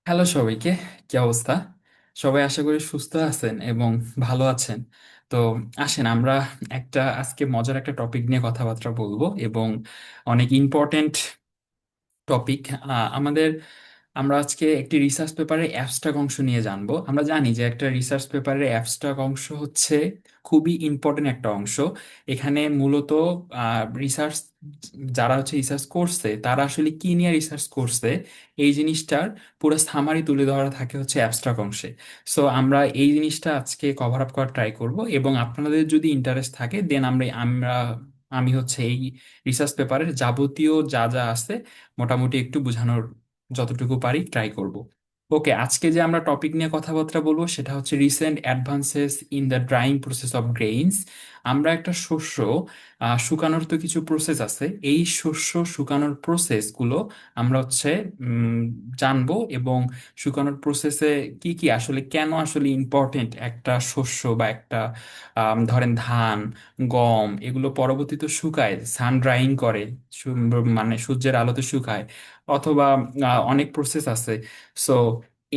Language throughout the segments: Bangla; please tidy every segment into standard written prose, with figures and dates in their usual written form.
হ্যালো সবাইকে, কি অবস্থা? সবাই আশা করি সুস্থ আছেন এবং ভালো আছেন। তো আসেন আমরা আজকে মজার একটা টপিক নিয়ে কথাবার্তা বলবো এবং অনেক ইম্পর্টেন্ট টপিক। আমাদের আমরা আজকে একটি রিসার্চ পেপারের অ্যাবস্ট্রাক্ট অংশ নিয়ে জানবো। আমরা জানি যে একটা রিসার্চ পেপারের অ্যাবস্ট্রাক্ট অংশ হচ্ছে খুবই ইম্পর্টেন্ট একটা অংশ। এখানে মূলত রিসার্চ যারা হচ্ছে রিসার্চ করছে তারা আসলে কি নিয়ে রিসার্চ করছে এই জিনিসটার পুরো সামারি তুলে ধরা থাকে হচ্ছে অ্যাবস্ট্রাক্ট অংশে। সো আমরা এই জিনিসটা আজকে কভার আপ করার ট্রাই করব এবং আপনাদের যদি ইন্টারেস্ট থাকে দেন আমি হচ্ছে এই রিসার্চ পেপারের যাবতীয় যা যা আছে মোটামুটি একটু বোঝানোর যতটুকু পারি ট্রাই করব। ওকে, আজকে যে আমরা টপিক নিয়ে কথাবার্তা বলবো সেটা হচ্ছে recent advances in the drying process of grains. আমরা একটা শস্য শুকানোর তো কিছু প্রসেস আছে, এই শস্য শুকানোর প্রসেসগুলো আমরা হচ্ছে জানবো এবং শুকানোর প্রসেসে কি কি আসলে কেন আসলে ইম্পর্টেন্ট একটা শস্য বা একটা ধরেন ধান, গম এগুলো পরবর্তীতে শুকায়, সান ড্রাইং করে, মানে সূর্যের আলোতে শুকায়, অথবা অনেক প্রসেস আছে। সো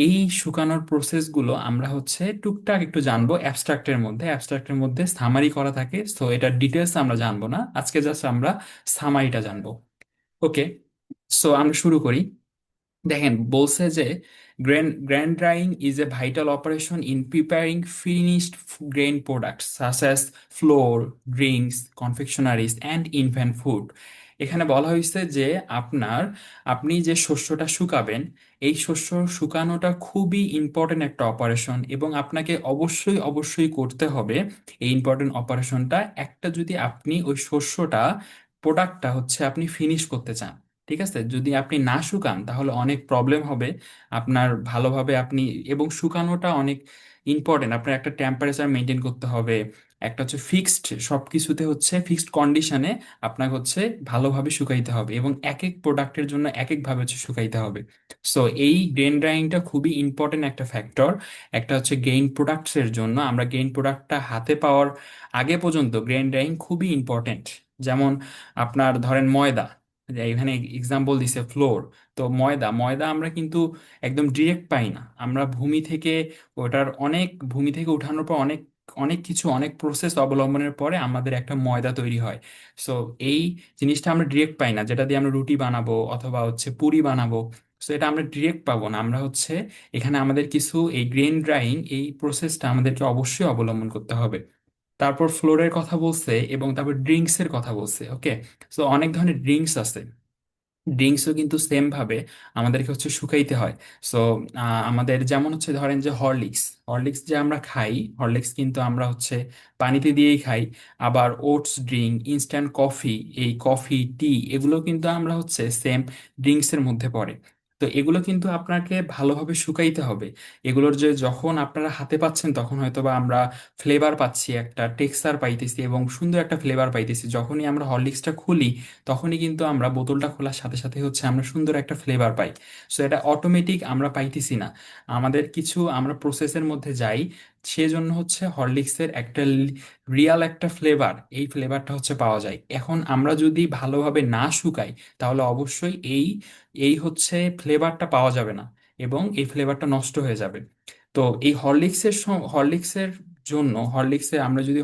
এই শুকানোর প্রসেসগুলো আমরা হচ্ছে টুকটাক একটু জানবো অ্যাবস্ট্রাক্টের মধ্যে সামারি করা থাকে। সো এটা ডিটেলস আমরা জানবো না আজকে, জাস্ট আমরা সামারিটা জানবো। ওকে, সো আমরা শুরু করি। দেখেন বলছে যে grain drying is a vital operation in preparing finished grain products such as flour, drinks, confectioneries and infant food. এখানে বলা হয়েছে যে আপনি যে শস্যটা শুকাবেন এই শস্য শুকানোটা খুবই ইম্পর্টেন্ট একটা অপারেশন এবং আপনাকে অবশ্যই অবশ্যই করতে হবে এই ইম্পর্টেন্ট অপারেশনটা। একটা যদি আপনি ওই শস্যটা প্রোডাক্টটা হচ্ছে আপনি ফিনিশ করতে চান, ঠিক আছে, যদি আপনি না শুকান তাহলে অনেক প্রবলেম হবে আপনার ভালোভাবে আপনি। এবং শুকানোটা অনেক ইম্পর্টেন্ট, আপনার একটা টেম্পারেচার মেনটেন করতে হবে, একটা হচ্ছে ফিক্সড, সব কিছুতে হচ্ছে ফিক্সড কন্ডিশনে আপনাকে হচ্ছে ভালোভাবে শুকাইতে হবে এবং এক এক প্রোডাক্টের জন্য এক একভাবে হচ্ছে শুকাইতে হবে। সো এই গ্রেন ড্রাইংটা খুবই ইম্পর্টেন্ট একটা ফ্যাক্টর। একটা হচ্ছে গ্রেইন প্রোডাক্টসের জন্য আমরা গ্রেইন প্রোডাক্টটা হাতে পাওয়ার আগে পর্যন্ত গ্রেন ড্রাইং খুবই ইম্পর্টেন্ট। যেমন আপনার ধরেন ময়দা, যে এখানে এক্সাম্পল দিছে ফ্লোর। তো ময়দা ময়দা আমরা কিন্তু একদম ডিরেক্ট পাই না, আমরা ভূমি থেকে উঠানোর পর অনেক অনেক কিছু, অনেক প্রসেস অবলম্বনের পরে আমাদের একটা ময়দা তৈরি হয়। সো এই জিনিসটা আমরা ডিরেক্ট পাই না, যেটা দিয়ে আমরা রুটি বানাবো অথবা হচ্ছে পুরি বানাবো। সো এটা আমরা ডিরেক্ট পাবো না, আমরা হচ্ছে এখানে আমাদের কিছু এই গ্রেন ড্রাইং এই প্রসেসটা আমাদেরকে অবশ্যই অবলম্বন করতে হবে। তারপর ফ্লোরের কথা বলছে এবং তারপর ড্রিঙ্কস এর কথা বলছে। ওকে, সো অনেক ধরনের ড্রিঙ্কস আছে, ড্রিঙ্কসও কিন্তু সেম ভাবে আমাদেরকে হচ্ছে শুকাইতে হয়। সো আমাদের যেমন হচ্ছে ধরেন যে হরলিক্স, হরলিক্স যে আমরা খাই, হরলিক্স কিন্তু আমরা হচ্ছে পানিতে দিয়েই খাই। আবার ওটস ড্রিঙ্ক, ইনস্ট্যান্ট কফি, এই কফি, টি, এগুলো কিন্তু আমরা হচ্ছে সেম ড্রিঙ্কসের মধ্যে পড়ে। তো এগুলো কিন্তু আপনাকে ভালোভাবে শুকাইতে হবে। এগুলোর যে যখন আপনারা হাতে পাচ্ছেন তখন হয়তো বা আমরা ফ্লেভার পাচ্ছি, একটা টেক্সচার পাইতেছি এবং সুন্দর একটা ফ্লেভার পাইতেছি। যখনই আমরা হরলিক্সটা খুলি তখনই কিন্তু আমরা বোতলটা খোলার সাথে সাথে হচ্ছে আমরা সুন্দর একটা ফ্লেভার পাই। সো এটা অটোমেটিক আমরা পাইতেছি না, আমাদের কিছু আমরা প্রসেসের মধ্যে যাই, সেজন্য হচ্ছে হরলিক্সের একটা রিয়াল একটা ফ্লেভার, এই ফ্লেভারটা হচ্ছে পাওয়া যায়। এখন আমরা যদি ভালোভাবে না শুকাই তাহলে অবশ্যই এই এই হচ্ছে ফ্লেভারটা পাওয়া যাবে না এবং এই ফ্লেভারটা নষ্ট হয়ে যাবে। তো এই হরলিক্সের জন্য আমরা যদি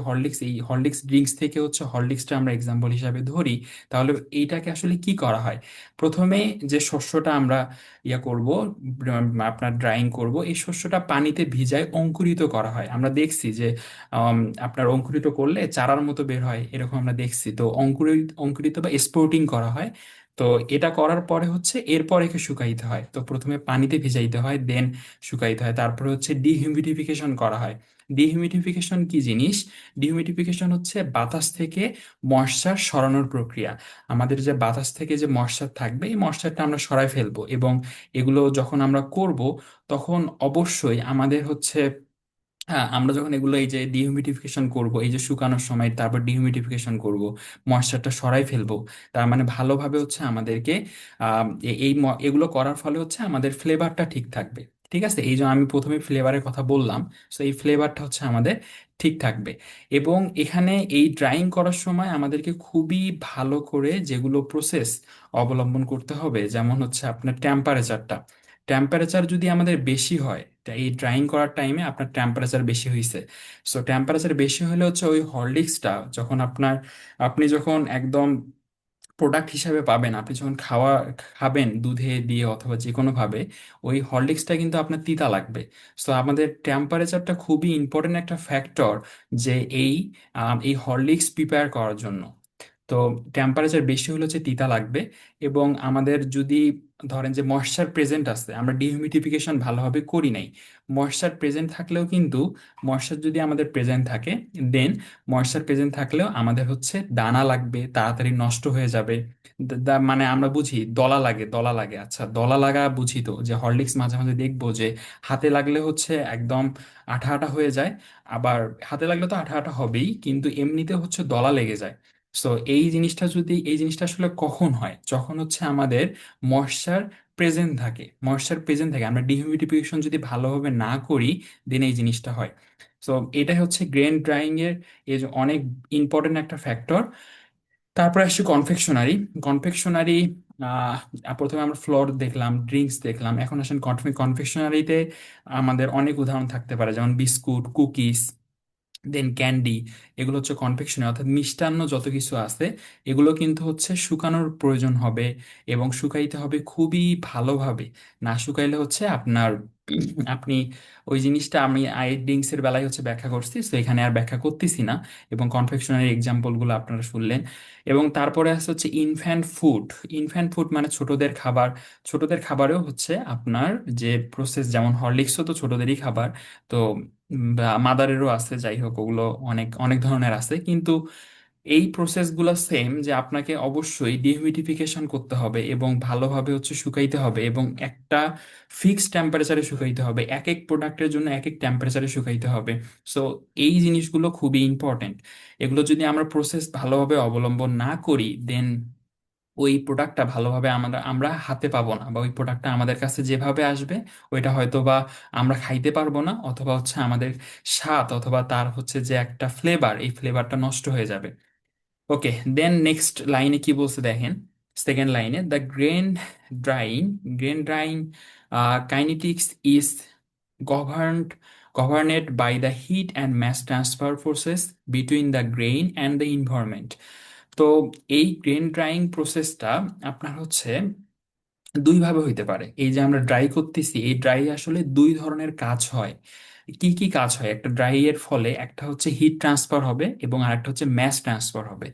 এই হরলিক্স ড্রিঙ্কস থেকে হচ্ছে হরলিক্সটা আমরা এক্সাম্পল হিসাবে ধরি, তাহলে এইটাকে আসলে কি করা হয়? প্রথমে যে শস্যটা আমরা করব, আপনার ড্রাইং করব, এই শস্যটা পানিতে ভিজায় অঙ্কুরিত করা হয়। আমরা দেখছি যে আম, আপনার অঙ্কুরিত করলে চারার মতো বের হয়, এরকম আমরা দেখছি। তো অঙ্কুরিত অঙ্কুরিত বা স্পোর্টিং করা হয়। তো এটা করার পরে হচ্ছে এরপর একে শুকাইতে হয়। তো প্রথমে পানিতে ভিজাইতে হয়, দেন শুকাইতে হয়, তারপরে হচ্ছে ডিহিউমিডিফিকেশন করা হয়। ডিহিউমিডিফিকেশন কি জিনিস? ডিহিউমিডিফিকেশন হচ্ছে বাতাস থেকে ময়েশ্চার সরানোর প্রক্রিয়া। আমাদের যে বাতাস থেকে যে ময়েশ্চার থাকবে এই ময়েশ্চারটা আমরা সরাই ফেলবো এবং এগুলো যখন আমরা করব তখন অবশ্যই আমাদের হচ্ছে, হ্যাঁ, আমরা যখন এগুলো এই যে ডিহিউমিডিফিকেশন করব, এই যে শুকানোর সময় তারপর ডিহিউমিডিফিকেশন করব, ময়েশ্চারটা সরাই ফেলবো, তার মানে ভালোভাবে হচ্ছে আমাদেরকে এগুলো করার ফলে হচ্ছে আমাদের ফ্লেভারটা ঠিক থাকবে। ঠিক আছে, এই যে আমি প্রথমে ফ্লেভারের কথা বললাম, সো এই ফ্লেভারটা হচ্ছে আমাদের ঠিক থাকবে। এবং এখানে এই ড্রাইং করার সময় আমাদেরকে খুবই ভালো করে যেগুলো প্রসেস অবলম্বন করতে হবে, যেমন হচ্ছে আপনার টেম্পারেচারটা। টেম্পারেচার যদি আমাদের বেশি হয়, তা এই ড্রাইং করার টাইমে আপনার টেম্পারেচার বেশি হয়েছে। সো টেম্পারেচার বেশি হলে হচ্ছে ওই হরলিক্সটা যখন আপনি যখন একদম প্রোডাক্ট হিসাবে পাবেন, আপনি যখন খাবেন দুধে দিয়ে অথবা যে কোনো ভাবে, ওই হরলিক্সটা কিন্তু আপনার তিতা লাগবে। সো আমাদের টেম্পারেচারটা খুবই ইম্পর্টেন্ট একটা ফ্যাক্টর যে এই এই হরলিক্স প্রিপেয়ার করার জন্য। তো টেম্পারেচার বেশি হলে হচ্ছে তিতা লাগবে। এবং আমাদের যদি ধরেন যে ময়েশ্চার প্রেজেন্ট আছে, আমরা ডিহিউমিডিফিকেশন ভালোভাবে করি নাই, ময়েশ্চার প্রেজেন্ট থাকলেও কিন্তু, ময়েশ্চার যদি আমাদের প্রেজেন্ট থাকে, দেন ময়েশ্চার প্রেজেন্ট থাকলেও আমাদের হচ্ছে দানা লাগবে, তাড়াতাড়ি নষ্ট হয়ে যাবে। মানে আমরা বুঝি দলা লাগে, দলা লাগে, আচ্ছা দলা লাগা বুঝি তো, যে হরলিক্স মাঝে মাঝে দেখবো যে হাতে লাগলে হচ্ছে একদম আঠা আঠা হয়ে যায়। আবার হাতে লাগলে তো আঠা আঠা হবেই, কিন্তু এমনিতে হচ্ছে দলা লেগে যায়। সো এই জিনিসটা আসলে কখন হয়, যখন হচ্ছে আমাদের ময়েশ্চার প্রেজেন্ট থাকে, ময়েশ্চার প্রেজেন্ট থাকে, আমরা ডিহিউমিডিফিকেশন যদি ভালোভাবে না করি, দেন এই জিনিসটা হয়। সো এটাই হচ্ছে গ্রেন ড্রাইং এর এই যে অনেক ইম্পর্টেন্ট একটা ফ্যাক্টর। তারপরে আসছে কনফেকশনারি। কনফেকশনারি, প্রথমে আমরা ফ্লোর দেখলাম, ড্রিঙ্কস দেখলাম, এখন আসেন কনফেকশনারিতে। আমাদের অনেক উদাহরণ থাকতে পারে, যেমন বিস্কুট, কুকিজ, দেন ক্যান্ডি। এগুলো হচ্ছে কনফেকশনারি, অর্থাৎ মিষ্টান্ন যত কিছু আছে, এগুলো কিন্তু হচ্ছে শুকানোর প্রয়োজন হবে এবং শুকাইতে হবে খুবই ভালোভাবে। না শুকাইলে হচ্ছে আপনার আপনি ওই জিনিসটা, আমি আই ড্রিঙ্কস এর বেলায় হচ্ছে ব্যাখ্যা করছি, তো এখানে আর ব্যাখ্যা করতেছি না। এবং কনফেকশনারি এক্সাম্পলগুলো আপনারা শুনলেন। এবং তারপরে আছে হচ্ছে ইনফ্যান্ট ফুড। ইনফ্যান্ট ফুড মানে ছোটদের খাবার। ছোটদের খাবারেও হচ্ছে আপনার যে প্রসেস, যেমন হরলিক্সও তো ছোটদেরই খাবার। তো বা মাদারেরও আছে, যাই হোক ওগুলো অনেক অনেক ধরনের আছে, কিন্তু এই প্রসেসগুলো সেম, যে আপনাকে অবশ্যই ডিহিউমিডিফিকেশন করতে হবে এবং ভালোভাবে হচ্ছে শুকাইতে হবে এবং একটা ফিক্সড টেম্পারেচারে শুকাইতে হবে, এক এক প্রোডাক্টের জন্য এক এক টেম্পারেচারে শুকাইতে হবে। সো এই জিনিসগুলো খুবই ইম্পর্টেন্ট। এগুলো যদি আমরা প্রসেস ভালোভাবে অবলম্বন না করি, দেন ওই প্রোডাক্টটা ভালোভাবে আমরা আমরা হাতে পাবো না, বা ওই প্রোডাক্টটা আমাদের কাছে যেভাবে আসবে ওইটা হয়তো বা আমরা খাইতে পারবো না, অথবা হচ্ছে আমাদের স্বাদ অথবা তার হচ্ছে যে একটা ফ্লেভার, এই ফ্লেভারটা নষ্ট হয়ে যাবে। ওকে, দেন নেক্সট লাইনে কি বলছে দেখেন। সেকেন্ড লাইনে, the drawing grain drawing kinetics is governed governed by the heat and mass transfer forces between the grain and the environment. তো এই গ্রেন ড্রাইং প্রসেসটা আপনার হচ্ছে দুই ভাবে হইতে পারে। এই যে আমরা ড্রাই করতেছি, এই ড্রাই আসলে দুই ধরনের কাজ হয়। কি কি কাজ হয় একটা ড্রাই এর ফলে? একটা হচ্ছে হিট ট্রান্সফার হবে এবং আরেকটা হচ্ছে ম্যাস ট্রান্সফার হবে।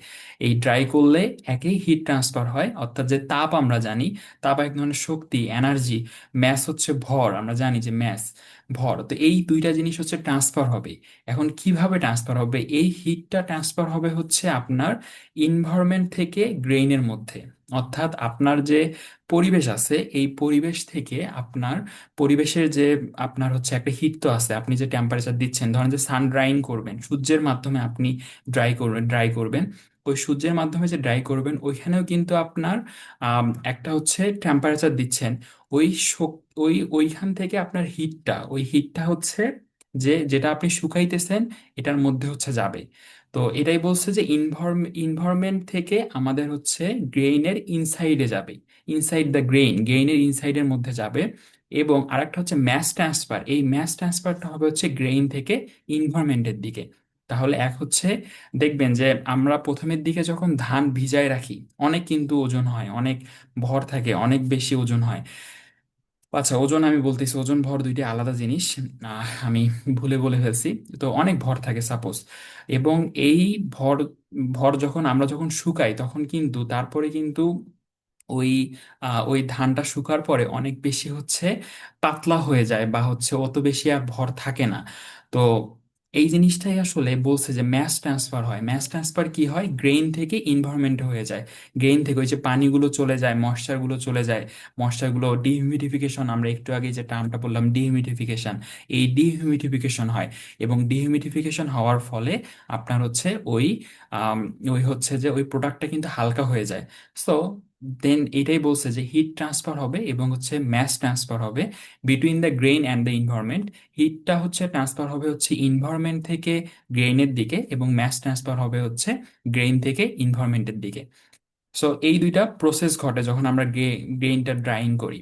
এই ড্রাই করলে একই হিট ট্রান্সফার হয়, অর্থাৎ যে তাপ আমরা জানি, তাপ এক ধরনের শক্তি, এনার্জি। ম্যাস হচ্ছে ভর, আমরা জানি যে ম্যাস ভর। তো এই দুইটা জিনিস হচ্ছে ট্রান্সফার হবে। এখন কিভাবে ট্রান্সফার হবে? এই হিটটা ট্রান্সফার হবে হচ্ছে আপনার ইনভায়রনমেন্ট থেকে গ্রেইনের মধ্যে। অর্থাৎ আপনার যে পরিবেশ আছে, এই পরিবেশ থেকে আপনার পরিবেশের যে আপনার হচ্ছে একটা হিট তো আছে, আপনি যে টেম্পারেচার দিচ্ছেন, ধরেন যে সান ড্রাইং করবেন, সূর্যের মাধ্যমে আপনি ড্রাই করবেন, ওই সূর্যের মাধ্যমে যে ড্রাই করবেন ওইখানেও কিন্তু আপনার একটা হচ্ছে টেম্পারেচার দিচ্ছেন। ওই ওইখান থেকে আপনার ওই হিটটা হচ্ছে যেটা আপনি শুকাইতেছেন, এটার মধ্যে হচ্ছে যাবে। তো এটাই বলছে যে ইনভারমেন্ট থেকে আমাদের হচ্ছে গ্রেইনের ইনসাইডে যাবে, ইনসাইড দ্য গ্রেইনের ইনসাইডের মধ্যে যাবে। এবং আরেকটা হচ্ছে ম্যাস ট্রান্সফার, এই ম্যাস ট্রান্সফারটা হবে হচ্ছে গ্রেইন থেকে ইনভারমেন্টের দিকে। তাহলে এক হচ্ছে, দেখবেন যে আমরা প্রথমের দিকে যখন ধান ভিজায় রাখি, অনেক কিন্তু ওজন হয়, অনেক ভর থাকে, অনেক বেশি ওজন হয়। আচ্ছা, ওজন আমি বলতেছি, ওজন ভর দুইটি আলাদা জিনিস। আমি ভুলে বলে ফেলছি। তো অনেক ভর থাকে সাপোজ, এবং এই ভর ভর আমরা যখন শুকাই, তখন কিন্তু তারপরে কিন্তু ওই ওই ধানটা শুকার পরে অনেক বেশি হচ্ছে পাতলা হয়ে যায়, বা হচ্ছে অত বেশি আর ভর থাকে না। তো এই জিনিসটাই আসলে বলছে যে ম্যাস ট্রান্সফার হয়। ম্যাস ট্রান্সফার কি হয়? গ্রেইন থেকে ইনভারমেন্টে হয়ে যায়। গ্রেইন থেকে ওই যে পানিগুলো চলে যায়, ময়েশ্চারগুলো চলে যায়, ময়েশ্চারগুলো ডিহিউমিডিফিকেশন, আমরা একটু আগে যে টার্মটা বললাম ডিহিউমিডিফিকেশন, এই ডিহিউমিডিফিকেশন হয়। এবং ডিহিউমিডিফিকেশন হওয়ার ফলে আপনার হচ্ছে ওই আম, ওই হচ্ছে যে ওই প্রোডাক্টটা কিন্তু হালকা হয়ে যায়। সো দেন এটাই বলছে যে হিট ট্রান্সফার হবে এবং হচ্ছে ম্যাস ট্রান্সফার হবে between the grain and the environment. হিটটা হচ্ছে ট্রান্সফার হবে হচ্ছে ইনভায়রনমেন্ট থেকে গ্রেইনের দিকে, এবং ম্যাস ট্রান্সফার হবে হচ্ছে গ্রেইন থেকে ইনভায়রনমেন্টের দিকে। সো এই দুইটা প্রসেস ঘটে যখন আমরা গ্রেইনটা ড্রাইং করি।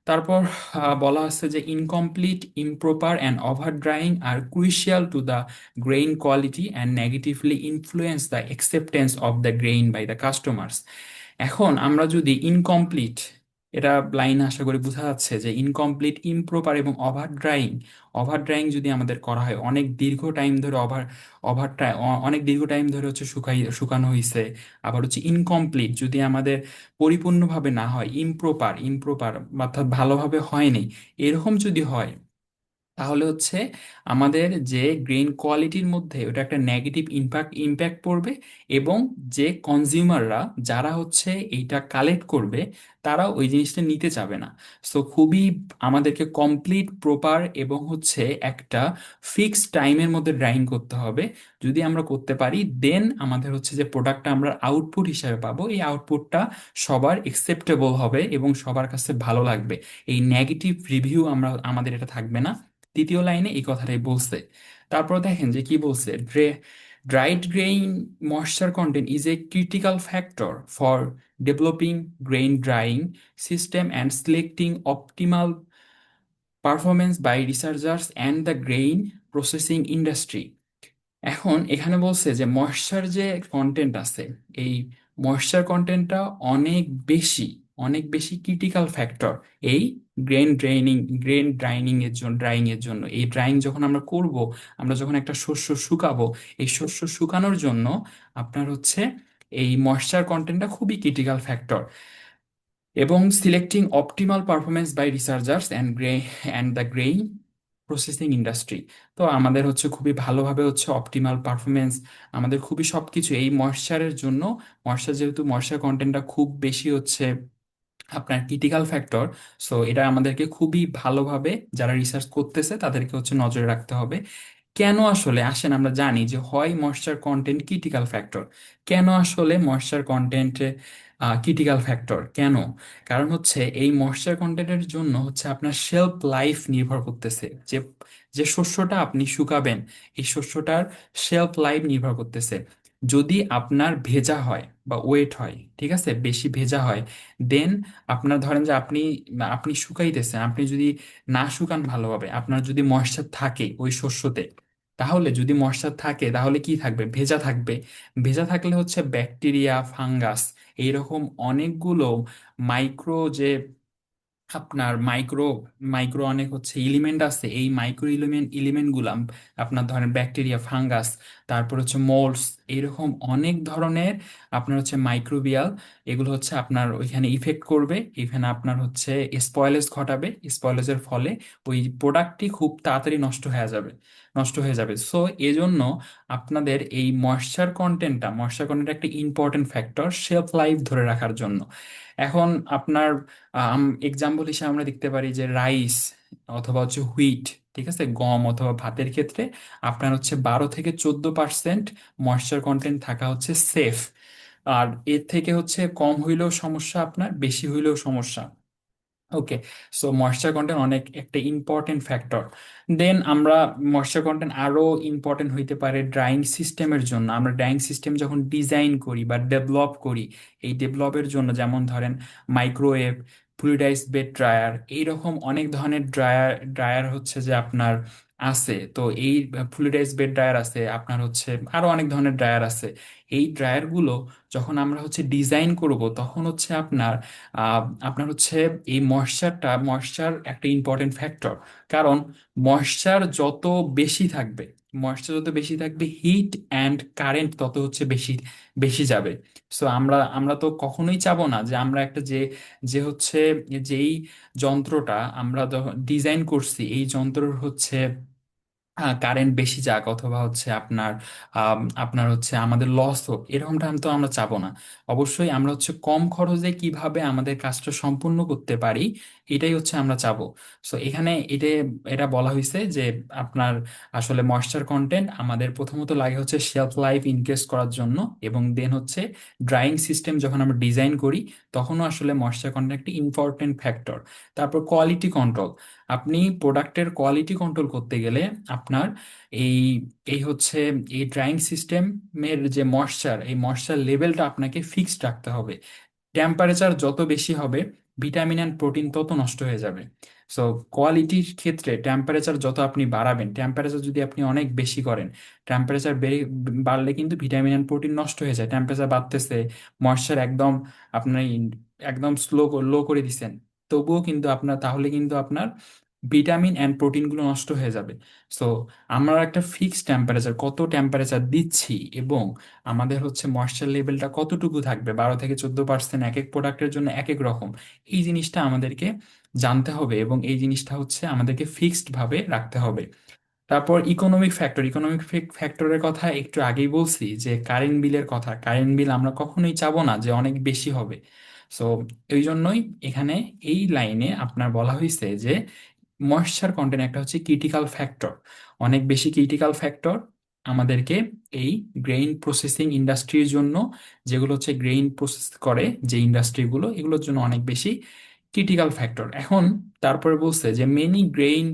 তারপর বলা আছে যে incomplete, improper and over drying are crucial to the grain quality and negatively influence the acceptance of the grain by the customers. এখন আমরা যদি ইনকমপ্লিট, এটা লাইন আশা করি বোঝা যাচ্ছে যে ইনকমপ্লিট, ইমপ্রপার এবং ওভার ড্রাইং, ওভার ড্রাইং যদি আমাদের করা হয়, অনেক দীর্ঘ টাইম ধরে ওভার ওভার অনেক দীর্ঘ টাইম ধরে হচ্ছে শুকানো হয়েছে, আবার হচ্ছে ইনকমপ্লিট যদি আমাদের পরিপূর্ণভাবে না হয়, ইমপ্রপার ইমপ্রপার অর্থাৎ ভালোভাবে হয়নি, এরকম যদি হয়, তাহলে হচ্ছে আমাদের যে গ্রেইন কোয়ালিটির মধ্যে ওটা একটা নেগেটিভ ইম্প্যাক্ট পড়বে, এবং যে কনজিউমাররা যারা হচ্ছে এইটা কালেক্ট করবে তারা ওই জিনিসটা নিতে চাবে না। সো খুবই আমাদেরকে কমপ্লিট, প্রপার এবং হচ্ছে একটা ফিক্সড টাইমের মধ্যে ড্রাইং করতে হবে। যদি আমরা করতে পারি, দেন আমাদের হচ্ছে যে প্রোডাক্টটা আমরা আউটপুট হিসাবে পাবো, এই আউটপুটটা সবার একসেপ্টেবল হবে এবং সবার কাছে ভালো লাগবে। এই নেগেটিভ রিভিউ আমাদের এটা থাকবে না। তৃতীয় লাইনে এই কথাটাই বলছে। তারপর দেখেন যে কি বলছে, dried grain moisture content is a critical factor for developing grain drying system and selecting optimal performance by researchers and the grain processing industry. এখন এখানে বলছে যে ময়েশ্চার যে কন্টেন্ট আছে, এই ময়েশ্চার কন্টেন্টটা অনেক বেশি, অনেক বেশি ক্রিটিক্যাল ফ্যাক্টর এই গ্রেন ড্রাইং এর জন্য। এই ড্রাইং যখন আমরা করব, আমরা যখন একটা শস্য শুকাবো, এই শস্য শুকানোর জন্য আপনার হচ্ছে এই ময়েশ্চার কন্টেন্টটা খুবই ক্রিটিক্যাল ফ্যাক্টর। এবং selecting optimal performance by researchers and the grain processing industry. তো আমাদের হচ্ছে খুবই ভালোভাবে হচ্ছে অপটিমাল পারফরমেন্স, আমাদের খুবই সবকিছু এই ময়েশ্চারের জন্য, ময়েশ্চার যেহেতু ময়েশ্চার কন্টেন্টটা খুব বেশি হচ্ছে আপনার ক্রিটিক্যাল ফ্যাক্টর, সো এটা আমাদেরকে খুবই ভালোভাবে যারা রিসার্চ করতেছে তাদেরকে হচ্ছে নজরে রাখতে হবে। কেন আসলে আসেন আমরা জানি যে হয় ময়েশ্চার কন্টেন্ট ক্রিটিক্যাল ফ্যাক্টর। কেন আসলে ময়েশ্চার কন্টেন্ট ক্রিটিক্যাল ফ্যাক্টর কেন? কারণ হচ্ছে এই ময়েশ্চার কন্টেন্টের জন্য হচ্ছে আপনার শেলফ লাইফ নির্ভর করতেছে, যে যে শস্যটা আপনি শুকাবেন এই শস্যটার শেলফ লাইফ নির্ভর করতেছে। যদি আপনার ভেজা হয় বা ওয়েট হয়, ঠিক আছে, বেশি ভেজা হয়, দেন আপনার ধরেন যে আপনি আপনি শুকাইতেছেন, আপনি যদি না শুকান ভালোভাবে, আপনার যদি ময়েশ্চার থাকে ওই শস্যতে, তাহলে যদি ময়েশ্চার থাকে তাহলে কি থাকবে? ভেজা থাকবে। ভেজা থাকলে হচ্ছে ব্যাকটেরিয়া, ফাঙ্গাস, এইরকম অনেকগুলো মাইক্রো যে আপনার মাইক্রো মাইক্রো অনেক হচ্ছে এলিমেন্ট আছে, এই মাইক্রো এলিমেন্ট গুলাম আপনার ধরেন ব্যাকটেরিয়া, ফাঙ্গাস, তারপর হচ্ছে মোল্ডস, এরকম অনেক ধরনের আপনার হচ্ছে মাইক্রোবিয়াল, এগুলো হচ্ছে আপনার ওইখানে ইফেক্ট করবে, এখানে আপনার হচ্ছে স্পয়েলেজ ঘটাবে। স্পয়েলেজের ফলে ওই প্রোডাক্টটি খুব তাড়াতাড়ি নষ্ট হয়ে যাবে। সো এজন্য আপনাদের এই ময়েশ্চার কন্টেন্ট একটা ইম্পর্টেন্ট ফ্যাক্টর শেলফ লাইফ ধরে রাখার জন্য। এখন আপনার এক্সাম্পল হিসেবে আমরা দেখতে পারি যে রাইস অথবা হচ্ছে হুইট, ঠিক আছে, গম অথবা ভাতের ক্ষেত্রে আপনার হচ্ছে 12 থেকে 14% ময়েশ্চার কন্টেন্ট থাকা হচ্ছে সেফ। আর এর থেকে হচ্ছে কম হইলেও সমস্যা, আপনার বেশি হইলেও সমস্যা। ওকে, সো ময়েশ্চার কন্টেন্ট অনেক একটা ইম্পর্টেন্ট ফ্যাক্টর। দেন আমরা ময়েশ্চার কন্টেন্ট আরো ইম্পর্টেন্ট হইতে পারে ড্রাইং সিস্টেমের জন্য। আমরা ড্রাইং সিস্টেম যখন ডিজাইন করি বা ডেভেলপ করি, এই ডেভেলপের জন্য যেমন ধরেন মাইক্রোওয়েভ, ফ্লুইডাইজড বেড ড্রায়ার, এইরকম অনেক ধরনের ড্রায়ার হচ্ছে যে আপনার আছে। তো এই ফ্লুইডাইজড বেড ড্রায়ার আছে, আপনার হচ্ছে আরো অনেক ধরনের ড্রায়ার আছে। এই ড্রায়ারগুলো যখন আমরা হচ্ছে ডিজাইন করব, তখন হচ্ছে আপনার হচ্ছে এই ময়েশ্চার একটা ইম্পর্টেন্ট ফ্যাক্টর। কারণ ময়েশ্চার যত বেশি থাকবে হিট অ্যান্ড কারেন্ট তত হচ্ছে বেশি বেশি যাবে। সো আমরা তো কখনোই চাবো না যে আমরা একটা যে যে হচ্ছে যেই যন্ত্রটা আমরা ডিজাইন করছি, এই যন্ত্রের হচ্ছে কারেন্ট বেশি যাক, অথবা হচ্ছে আপনার হচ্ছে আমাদের লস হোক, এরকমটা তো আমরা চাবো না। অবশ্যই আমরা হচ্ছে কম খরচে কিভাবে আমাদের কাজটা সম্পূর্ণ করতে পারি, এটাই হচ্ছে আমরা চাবো। সো এখানে এটা বলা হয়েছে যে আপনার আসলে ময়েশ্চার কন্টেন্ট আমাদের প্রথমত লাগে হচ্ছে শেলফ লাইফ ইনক্রিজ করার জন্য, এবং দেন হচ্ছে ড্রাইং সিস্টেম যখন আমরা ডিজাইন করি তখনও আসলে ময়েশ্চার কন্টেন্ট একটি ইম্পর্টেন্ট ফ্যাক্টর। তারপর কোয়ালিটি কন্ট্রোল, আপনি প্রোডাক্টের কোয়ালিটি কন্ট্রোল করতে গেলে আপনার এই এই হচ্ছে এই ড্রাইং সিস্টেমের যে ময়েশ্চার, এই ময়েশ্চার লেভেলটা আপনাকে ফিক্সড রাখতে হবে। টেম্পারেচার যত বেশি হবে, ভিটামিন অ্যান্ড প্রোটিন তত নষ্ট হয়ে যাবে। সো কোয়ালিটির ক্ষেত্রে টেম্পারেচার যত আপনি বাড়াবেন, টেম্পারেচার যদি আপনি অনেক বেশি করেন, টেম্পারেচার বাড়লে কিন্তু ভিটামিন অ্যান্ড প্রোটিন নষ্ট হয়ে যায়। টেম্পারেচার বাড়তেছে, ময়েশ্চার একদম আপনার একদম লো করে দিছেন, তবুও কিন্তু আপনার, তাহলে কিন্তু আপনার ভিটামিন অ্যান্ড প্রোটিনগুলো নষ্ট হয়ে যাবে। সো আমরা একটা ফিক্সড টেম্পারেচার, কত টেম্পারেচার দিচ্ছি এবং আমাদের হচ্ছে ময়েশ্চার লেভেলটা কতটুকু থাকবে, 12 থেকে 14%, এক এক প্রোডাক্টের জন্য এক এক রকম, এই জিনিসটা আমাদেরকে জানতে হবে এবং এই জিনিসটা হচ্ছে আমাদেরকে ফিক্সড ভাবে রাখতে হবে। তারপর ইকোনমিক ফ্যাক্টর, ইকোনমিক ফ্যাক্টরের কথা একটু আগেই বলছি, যে কারেন্ট বিলের কথা, কারেন্ট বিল আমরা কখনোই চাবো না যে অনেক বেশি হবে। সো এই জন্যই এখানে এই লাইনে আপনার বলা হয়েছে যে ময়েশ্চার কন্টেন্ট একটা হচ্ছে ক্রিটিক্যাল ফ্যাক্টর, অনেক বেশি ক্রিটিক্যাল ফ্যাক্টর আমাদেরকে এই গ্রেইন প্রসেসিং ইন্ডাস্ট্রির জন্য, যেগুলো হচ্ছে গ্রেইন প্রসেস করে যে ইন্ডাস্ট্রিগুলো, এগুলোর জন্য অনেক বেশি ক্রিটিক্যাল ফ্যাক্টর। এখন তারপরে বলছে যে many grain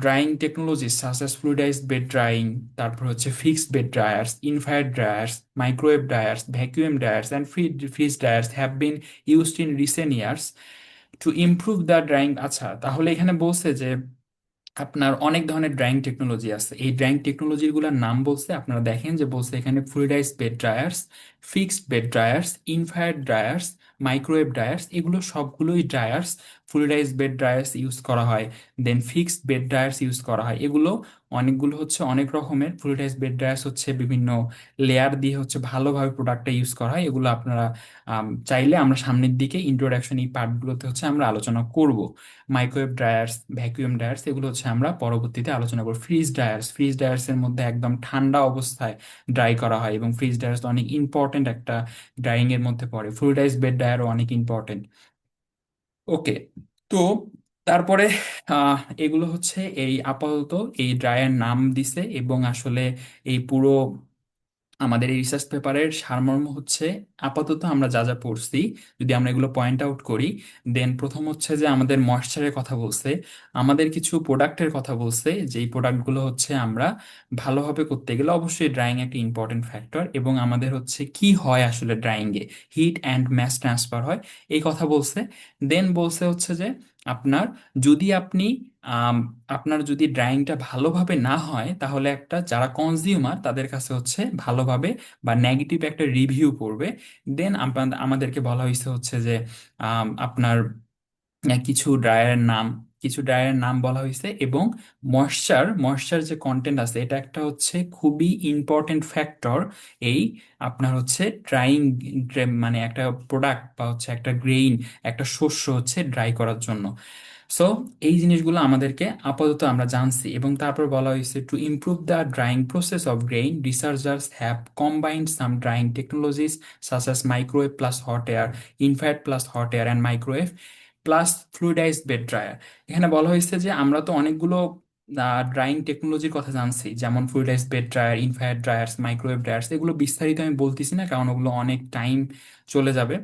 drying technologies such as fluidised bed drying, তারপর হচ্ছে fixed bed dryers, infrared dryers, microwave dryers, vacuum dryers and freeze dryers have been used in recent years to improve the drying. আচ্ছা, তাহলে এখানে বলছে যে আপনার অনেক ধরনের ড্রাইং টেকনোলজি আছে, এই ড্রাইং টেকনোলজিগুলোর নাম বলছে, আপনারা দেখেন যে বলছে এখানে fluidised bed dryers, fixed bed dryers, infrared dryers, microwave dryers, এগুলো সবগুলোই dryers. Fluidised bed dryers use করা হয়, then fixed bed dryers use করা হয়। এগুলো অনেকগুলো হচ্ছে অনেক রকমের। ফ্লুইডাইজড বেড ড্রায়ার্স হচ্ছে বিভিন্ন লেয়ার দিয়ে হচ্ছে ভালোভাবে প্রোডাক্টটা ইউজ করা হয়। এগুলো আপনারা চাইলে আমরা সামনের দিকে ইন্ট্রোডাকশন এই পার্টগুলোতে হচ্ছে আমরা আলোচনা করব। মাইক্রোওয়েভ ড্রায়ার্স, ভ্যাকুয়াম ড্রায়ার্স, এগুলো হচ্ছে আমরা পরবর্তীতে আলোচনা করব। ফ্রিজ ড্রায়ার্স, ফ্রিজ ড্রায়ার্স এর মধ্যে একদম ঠান্ডা অবস্থায় ড্রাই করা হয় এবং ফ্রিজ ড্রায়ার্স অনেক ইম্পর্টেন্ট একটা ড্রাইং এর মধ্যে পড়ে। ফ্লুইডাইজ বেড ড্রায়ারও অনেক ইম্পর্টেন্ট। ওকে, তো তারপরে এগুলো হচ্ছে এই আপাতত এই ড্রায়ার নাম দিছে এবং আসলে এই পুরো আমাদের এই রিসার্চ পেপারের সারমর্ম হচ্ছে, আপাতত আমরা যা যা পড়ছি, যদি আমরা এগুলো পয়েন্ট আউট করি, দেন প্রথম হচ্ছে যে আমাদের ময়েশ্চারের কথা বলছে, আমাদের কিছু প্রোডাক্টের কথা বলছে, যেই প্রোডাক্টগুলো হচ্ছে আমরা ভালোভাবে করতে গেলে অবশ্যই ড্রাইং একটা ইম্পর্টেন্ট ফ্যাক্টর, এবং আমাদের হচ্ছে কি হয় আসলে ড্রাইংয়ে, হিট অ্যান্ড ম্যাস ট্রান্সফার হয়, এই কথা বলছে। দেন বলছে হচ্ছে যে আপনার যদি আপনি আম, আপনার যদি ড্রাইংটা ভালোভাবে না হয়, তাহলে একটা যারা কনজিউমার তাদের কাছে হচ্ছে ভালোভাবে বা নেগেটিভ একটা রিভিউ পড়বে। দেন আমাদেরকে বলা হয়েছে হচ্ছে যে আপনার কিছু ড্রায়ারের নাম বলা হয়েছে, এবং ময়েশ্চার যে কন্টেন্ট আছে, এটা একটা হচ্ছে খুবই ইম্পর্টেন্ট ফ্যাক্টর এই আপনার হচ্ছে ড্রাইং, মানে একটা প্রোডাক্ট বা হচ্ছে একটা গ্রেইন, একটা শস্য হচ্ছে ড্রাই করার জন্য। সো এই জিনিসগুলো আমাদেরকে আপাতত আমরা জানছি, এবং তারপর বলা হয়েছে to improve the drying process of grain, researchers have combined some drying technologies such as microwave plus hot air, infrared plus hot air and microwave plus fluidised bed dryer. এখানে বলা হয়েছে যে আমরা তো অনেকগুলো ড্রাইং টেকনোলজির কথা জানছি, যেমন fluidised bed dryer, infrared dryers, microwave dryers, এগুলো বিস্তারিত আমি বলতেছি না, কারণ ওগুলো অনেক টাইম চলে যাবে।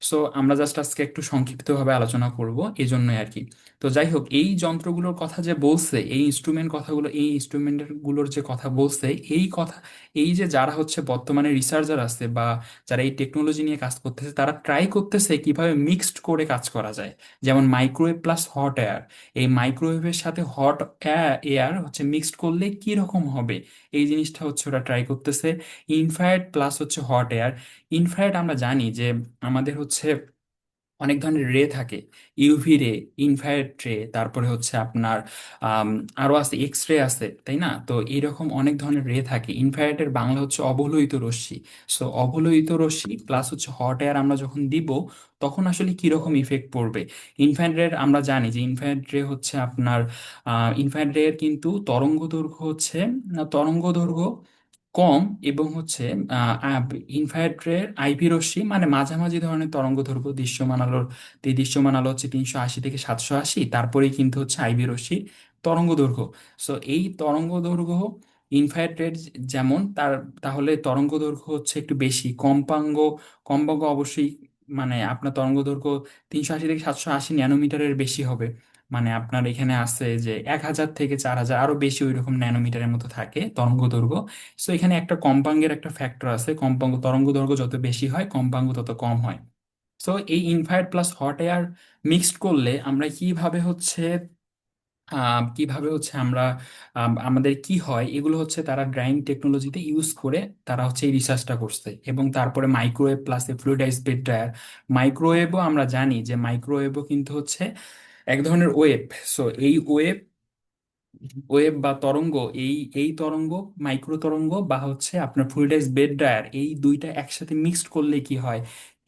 সো আমরা জাস্ট আজকে একটু সংক্ষিপ্তভাবে আলোচনা করব, এই জন্যই আর কি। তো যাই হোক, এই যন্ত্রগুলোর কথা যে বলছে, এই ইনস্ট্রুমেন্টগুলোর যে কথা বলছে, এই কথা, এই যে যারা হচ্ছে বর্তমানে রিসার্চার আছে বা যারা এই টেকনোলজি নিয়ে কাজ করতেছে, তারা ট্রাই করতেছে কিভাবে মিক্সড করে কাজ করা যায়। যেমন মাইক্রোওয়েভ প্লাস হট এয়ার, এই মাইক্রোওয়েভের সাথে হট এয়ার হচ্ছে মিক্সড করলে কি রকম হবে, এই জিনিসটা হচ্ছে ওরা ট্রাই করতেছে। ইনফ্রারেড প্লাস হচ্ছে হট এয়ার, ইনফ্রারেড আমরা জানি যে আমাদের হচ্ছে অনেক ধরনের রে থাকে, ইউভি রে, ইনফ্রারেড রে, তারপরে হচ্ছে আপনার আম, আরো আছে এক্স রে আছে, তাই না? তো এরকম অনেক ধরনের রে থাকে। ইনফ্রারেডের বাংলা হচ্ছে অবলোহিত রশ্মি। সো অবলোহিত রশ্মি প্লাস হচ্ছে হট এয়ার আমরা যখন দিব, তখন আসলে কিরকম ইফেক্ট পড়বে। ইনফ্রারেড আমরা জানি যে ইনফ্রারেড রে হচ্ছে আপনার ইনফ্রারেড রে কিন্তু তরঙ্গ দৈর্ঘ্য হচ্ছে তরঙ্গ দৈর্ঘ্য কম, এবং হচ্ছে ইনফ্রারেড রে আইভি রশ্মি মানে মাঝামাঝি ধরনের তরঙ্গ দৈর্ঘ্য, দৃশ্যমান আলো হচ্ছে 380 থেকে 780, তারপরেই কিন্তু হচ্ছে আইভি রশ্মির তরঙ্গ দৈর্ঘ্য। সো এই তরঙ্গ দৈর্ঘ্য ইনফ্রারেড রে যেমন তার, তাহলে তরঙ্গ দৈর্ঘ্য হচ্ছে একটু বেশি, কম্পাঙ্গ অবশ্যই, মানে আপনার তরঙ্গ দৈর্ঘ্য 380 থেকে 780 ন্যানোমিটারের বেশি হবে। মানে আপনার এখানে আছে যে 1000 থেকে 4000, আরো বেশি ওই রকম ন্যানোমিটারের মতো থাকে তরঙ্গ দৈর্ঘ্য। সো এখানে একটা কম্পাঙ্গের একটা ফ্যাক্টর আছে, কম্পাঙ্গ তরঙ্গ দৈর্ঘ্য যত বেশি হয় কম্পাঙ্গ তত কম হয়। সো এই infrared plus hot air mixed করলে আমরা কিভাবে হচ্ছে আমরা আমাদের কি হয়, এগুলো হচ্ছে তারা ড্রাইং টেকনোলজিতে ইউজ করে তারা হচ্ছে এই রিসার্চটা করছে। এবং তারপরে microwave plus fluidise bed dryer. মাইক্রোওয়েভও আমরা জানি যে মাইক্রোওয়েভও কিন্তু হচ্ছে এক ধরনের ওয়েভ। সো এই ওয়েভ ওয়েভ বা তরঙ্গ, এই এই তরঙ্গ, মাইক্রো তরঙ্গ বা হচ্ছে আপনার ফ্লুইডাইজ বেড ড্রায়ার, এই দুইটা একসাথে মিক্সড করলে কি হয়,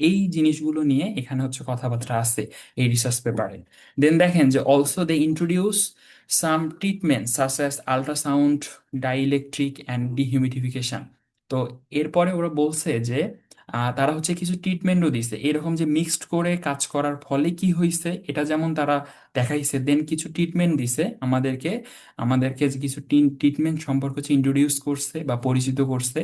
এই জিনিসগুলো নিয়ে এখানে হচ্ছে কথাবার্তা আছে এই রিসার্চ পেপারে। দেন দেখেন যে also they introduce some treatment such as ultrasound, dielectric and dehumidification. তো এরপরে ওরা বলছে যে তারা হচ্ছে কিছু ট্রিটমেন্টও দিছে এরকম যে মিক্সড করে কাজ করার ফলে কি হয়েছে এটা যেমন তারা দেখাইছে। দেন কিছু ট্রিটমেন্ট দিছে আমাদেরকে, যে কিছু ট্রিটমেন্ট সম্পর্কে হচ্ছে ইন্ট্রোডিউস করছে বা পরিচিত করছে,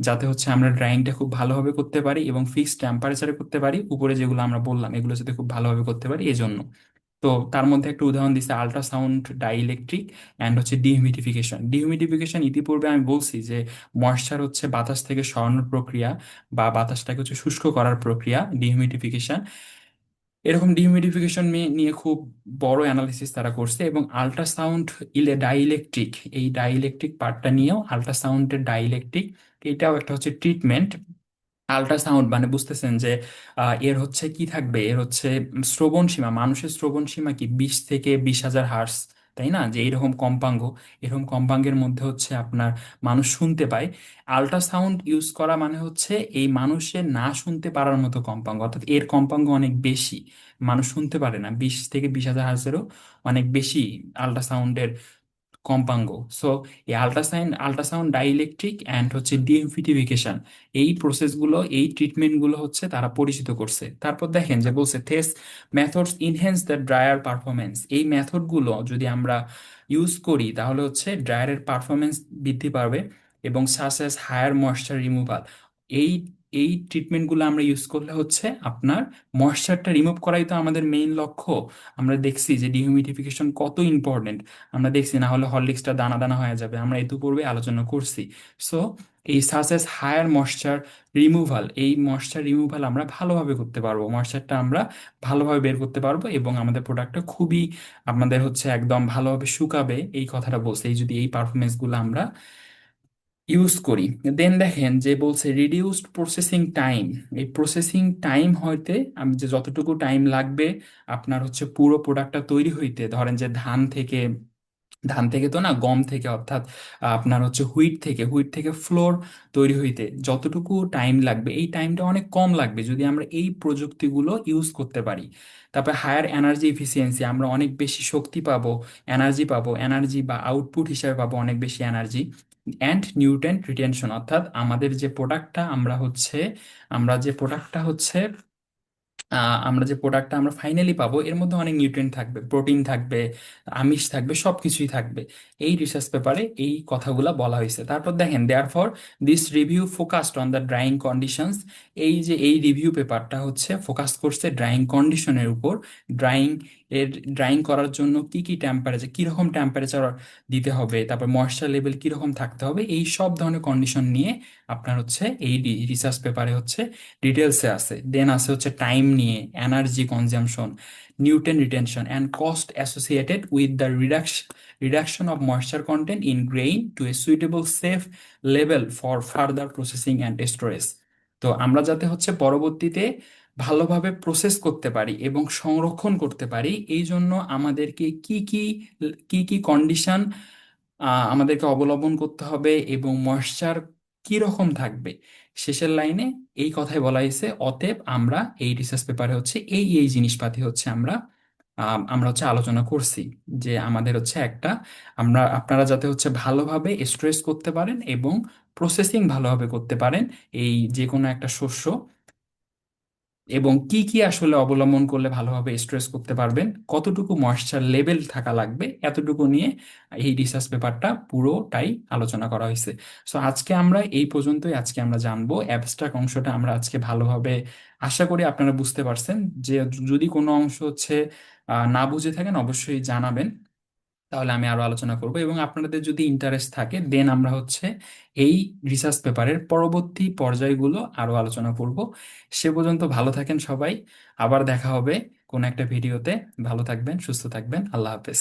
যাতে হচ্ছে আমরা ড্রাইংটা খুব ভালোভাবে করতে পারি এবং ফিক্সড টেম্পারেচারে করতে পারি। উপরে যেগুলো আমরা বললাম এগুলো যাতে খুব ভালোভাবে করতে পারি এই জন্য। তো তার মধ্যে একটা উদাহরণ দিচ্ছে আল্ট্রাসাউন্ড, ডাইইলেকট্রিক অ্যান্ড হচ্ছে ডিহিউমিডিফিকেশন। ডিহিউমিডিফিকেশন ইতিপূর্বে আমি বলছি যে ময়েশ্চার হচ্ছে বাতাস থেকে সরানোর প্রক্রিয়া বা বাতাসটাকে হচ্ছে শুষ্ক করার প্রক্রিয়া ডিহিউমিডিফিকেশন। এরকম ডিহিউমিডিফিকেশন নিয়ে খুব বড় অ্যানালিসিস তারা করছে। এবং আল্ট্রাসাউন্ড ডাইইলেকট্রিক, এই ডাইইলেকট্রিক পার্টটা নিয়েও আল্ট্রাসাউন্ডের ডাইইলেকট্রিক, এটাও একটা হচ্ছে ট্রিটমেন্ট। আল্ট্রাসাউন্ড মানে বুঝতেছেন যে এর হচ্ছে কি থাকবে, এর হচ্ছে শ্রবণ সীমা, মানুষের শ্রবণ সীমা কি 20 থেকে 20,000 হার্টস, তাই না? যে এরকম কম্পাঙ্গ, এরকম কম্পাঙ্গের মধ্যে হচ্ছে আপনার মানুষ শুনতে পায়। আল্ট্রাসাউন্ড ইউজ করা মানে হচ্ছে এই মানুষের না শুনতে পারার মতো কম্পাঙ্গ, অর্থাৎ এর কম্পাঙ্গ অনেক বেশি, মানুষ শুনতে পারে না, 20 থেকে 20,000 হার্টসেরও অনেক বেশি আল্ট্রাসাউন্ডের কম্পাঙ্গ। সো এই আল্ট্রাসাউন্ড ডাইইলেকট্রিক অ্যান্ড হচ্ছে ডিএমফিটিফিকেশন, এই প্রসেসগুলো, এই ট্রিটমেন্টগুলো হচ্ছে তারা পরিচিত করছে। তারপর দেখেন যে বলছে these methods enhance the dryer performance. এই মেথডগুলো যদি আমরা ইউজ করি তাহলে হচ্ছে ড্রায়ারের পারফরমেন্স বৃদ্ধি পাবে। এবং such as higher moisture removal, এই এই ট্রিটমেন্টগুলো আমরা ইউজ করলে হচ্ছে আপনার ময়েশ্চারটা রিমুভ করাই তো আমাদের মেইন লক্ষ্য। আমরা দেখছি যে ডিহিউমিডিফিকেশন কত ইম্পর্টেন্ট, আমরা দেখছি, না হলে হরলিক্সটা দানা দানা হয়ে যাবে, আমরা এত পূর্বে আলোচনা করছি। সো এই সাসেস হায়ার ময়েশ্চার রিমুভাল, এই ময়েশ্চার রিমুভাল আমরা ভালোভাবে করতে পারবো, ময়েশ্চারটা আমরা ভালোভাবে বের করতে পারবো এবং আমাদের প্রোডাক্টটা খুবই আমাদের হচ্ছে একদম ভালোভাবে শুকাবে, এই কথাটা বলছে এই যদি এই পারফরমেন্সগুলো আমরা ইউজ করি। দেন দেখেন যে বলছে রিডিউসড প্রসেসিং টাইম। এই প্রসেসিং টাইম হইতে আমি যে যতটুকু টাইম লাগবে আপনার হচ্ছে পুরো প্রোডাক্টটা তৈরি হইতে, ধরেন যে ধান থেকে তো না, গম থেকে, অর্থাৎ আপনার হচ্ছে হুইট থেকে ফ্লোর তৈরি হইতে যতটুকু টাইম লাগবে এই টাইমটা অনেক কম লাগবে যদি আমরা এই প্রযুক্তিগুলো ইউজ করতে পারি। তারপর হায়ার এনার্জি এফিসিয়েন্সি, আমরা অনেক বেশি শক্তি পাবো, এনার্জি বা আউটপুট হিসাবে পাবো অনেক বেশি এনার্জি। অ্যান্ড নিউট্রিয়েন্ট রিটেনশন, অর্থাৎ আমাদের যে প্রোডাক্টটা আমরা ফাইনালি পাবো এর মধ্যে অনেক নিউট্রিয়েন্ট থাকবে, প্রোটিন থাকবে, আমিষ থাকবে, সব কিছুই থাকবে। এই রিসার্চ পেপারে এই কথাগুলা বলা হয়েছে। তারপর দেখেন therefore this review focused on the drying conditions. এই যে এই রিভিউ পেপারটা হচ্ছে ফোকাস করছে ড্রাইং কন্ডিশনের উপর। ড্রাইং এর ড্রাইং করার জন্য কি কি টেম্পারেচার, কিরকম টেম্পারেচার দিতে হবে, তারপর ময়েশ্চার লেভেল কিরকম থাকতে হবে, এই সব ধরনের কন্ডিশন নিয়ে আপনার হচ্ছে এই রিসার্চ পেপারে হচ্ছে ডিটেলসে আছে। দেন আছে হচ্ছে টাইম নিয়ে, energy consumption, nutrient retention and cost associated with the reduction of moisture content in grain to a suitable safe level for further processing and storage. তো আমরা যাতে হচ্ছে পরবর্তীতে ভালোভাবে প্রসেস করতে পারি এবং সংরক্ষণ করতে পারি, এই জন্য আমাদেরকে কি কি কন্ডিশন আমাদেরকে অবলম্বন করতে হবে এবং ময়েশ্চার কি রকম থাকবে, শেষের লাইনে এই কথাই বলা হয়েছে। অতএব আমরা এই রিসার্চ পেপারে হচ্ছে এই জিনিসপাতি হচ্ছে আমরা হচ্ছে আলোচনা করছি যে আমাদের হচ্ছে আপনারা যাতে হচ্ছে ভালোভাবে স্ট্রেস করতে পারেন এবং প্রসেসিং ভালোভাবে করতে পারেন এই যে কোনো একটা শস্য, এবং কি কি আসলে অবলম্বন করলে ভালোভাবে স্ট্রেস করতে পারবেন, কতটুকু ময়েশ্চার লেভেল থাকা লাগবে, এতটুকু নিয়ে এই রিসার্চ পেপারটা পুরোটাই আলোচনা করা হয়েছে। সো আজকে আমরা জানবো অ্যাবস্ট্রাক্ট অংশটা আমরা আজকে ভালোভাবে, আশা করি আপনারা বুঝতে পারছেন। যে যদি কোনো অংশ হচ্ছে না বুঝে থাকেন অবশ্যই জানাবেন। তাহলে আমি আরো আলোচনা করব, এবং আপনাদের যদি ইন্টারেস্ট থাকে দেন আমরা হচ্ছে এই রিসার্চ পেপারের পরবর্তী পর্যায়গুলো আরো আলোচনা করব। সে পর্যন্ত ভালো থাকেন সবাই, আবার দেখা হবে কোন একটা ভিডিওতে। ভালো থাকবেন, সুস্থ থাকবেন, আল্লাহ হাফেজ।